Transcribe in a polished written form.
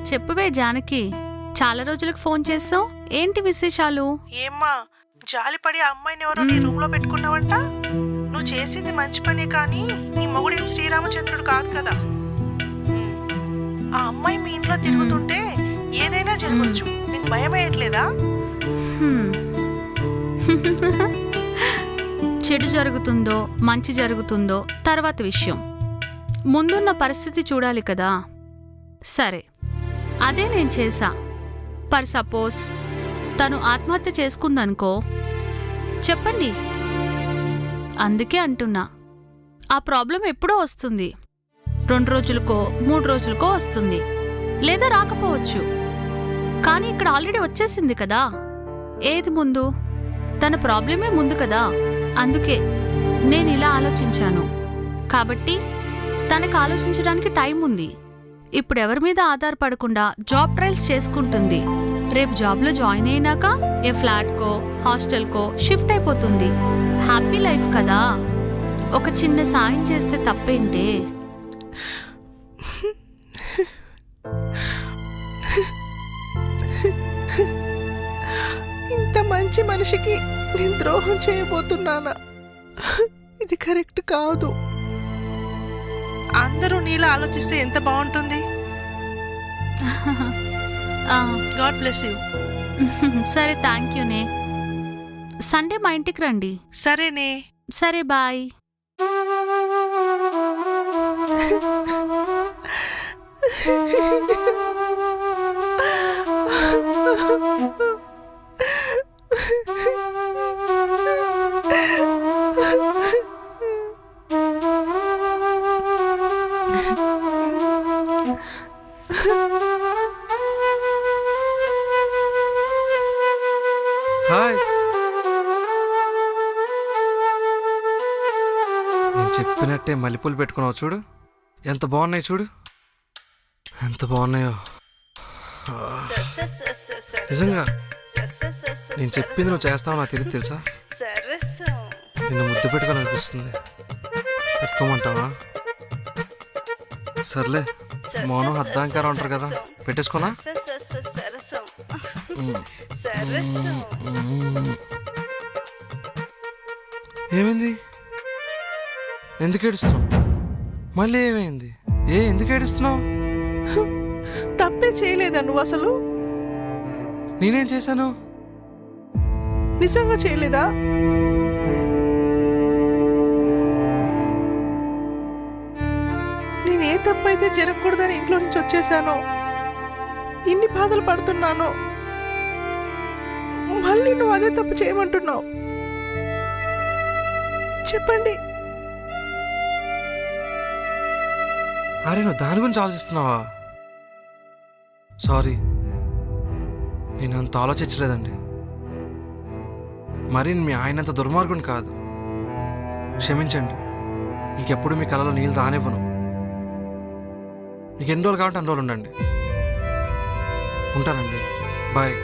చెప్పువే జానకి, చాలా రోజులకు ఫోన్ చేసావు, ఏంటి విశేషాలు? ఏమ్మా, జాలిపడి ఆ అమ్మాయిని ఎవరో నీ రూమ్ లో పెట్టుకున్నావంట. నువ్వు చేసింది మంచి పనే, కానీ నీ మొగుడేం శ్రీరామచంద్రుడు కాదు కదా. ఆ అమ్మాయి మీ ఇంట్లో తిరుగుతుంటే ఏదైనా జరగచ్చు, నీకు భయం వేయట్లేదా? చెడు జరుగుతుందో మంచి జరుగుతుందో తర్వాత విషయం, ముందున్న పరిస్థితి చూడాలి కదా. సరే, అదే నేను చేశా. పర్ సపోజ్ తను ఆత్మహత్య చేసుకుందనుకో, చెప్పండి. అందుకే అంటున్నా, ఆ ప్రాబ్లం ఎప్పుడో వస్తుంది, 2 రోజులకో 3 రోజులకో వస్తుంది, లేదా రాకపోవచ్చు. కానీ ఇక్కడ ఆల్రెడీ వచ్చేసింది కదా. ఏది ముందు? తన ప్రాబ్లమే ముందు కదా. అందుకే నేను ఇలా ఆలోచించాను. కాబట్టి తనకు ఆలోచించడానికి టైం ఉంది. ఇప్పుడు ఎవరి మీద ఆధారపడకుండా జాబ్ ట్రయల్స్ చేసుకుంటుంది. రేపు జాబ్లో జాయిన్ అయినాక ఏ ఫ్లాట్కో హాస్టల్కో షిఫ్ట్ అయిపోతుంది. హ్యాపీ లైఫ్ కదా. ఒక చిన్న సాయం చేస్తే తప్పేంటే? ఇంత మంచి మనిషికి నేను ద్రోహం చేయబోతున్నానా? ఇది కరెక్ట్ కాదు. అందరూ నీలా ఆలోచిస్తే ఎంత బాగుంటుంది. God bless you. సరే, థ్యాంక్ యూనే. సండే మా ఇంటికి రండి. సరేనే. సరే, బాయ్. హాయ్. నేను చెప్పినట్టే మల్లెపూలు పెట్టుకున్నావు చూడు, ఎంత బాగున్నాయి చూడు, ఎంత బాగున్నాయో. నిజంగా నేను చెప్పింది నువ్వు చేస్తావు నాకు తెలియదు తెలుసా. నిన్ను ముద్దు పెట్టుకోవాలనిపిస్తుంది. పెట్టుకోమంటావా? సర్లే, మౌనం అర్ధాంకారం అంటారు కదా, పెట్టేసుకోనా? ఏమైంది? ఎందుకు ఏడుస్తున్నావు? మళ్ళీ ఏమైంది? ఎందుకు ఏడుస్తున్నావు? తప్పే చేయలేదా నువ్వు అసలు? నేనేం చేశాను? నిజంగా చేయలేదా? నేనే తప్పైతే జరగకూడదని ఇంట్లో నుంచి వచ్చేసాను. ఇన్ని బాధలు పడుతున్నాను, మళ్ళీ నువ్వు అదే తప్పు చేయమంటున్నావు. చెప్పండి. అరే, నువ్వు దాని గురించి ఆలోచిస్తున్నావా? సారీ, నేను అంత ఆలోచించలేదండి. మరి మీ ఆయన అంత దుర్మార్గుని కాదు. క్షమించండి. ఇంకెప్పుడు మీ కళలో నీళ్ళు రానివ్వను. మీకు ఎన్ని రోజులు కావాలంటే అన్ని రోజులు ఉండండి. ఉంటానండి. బాయ్.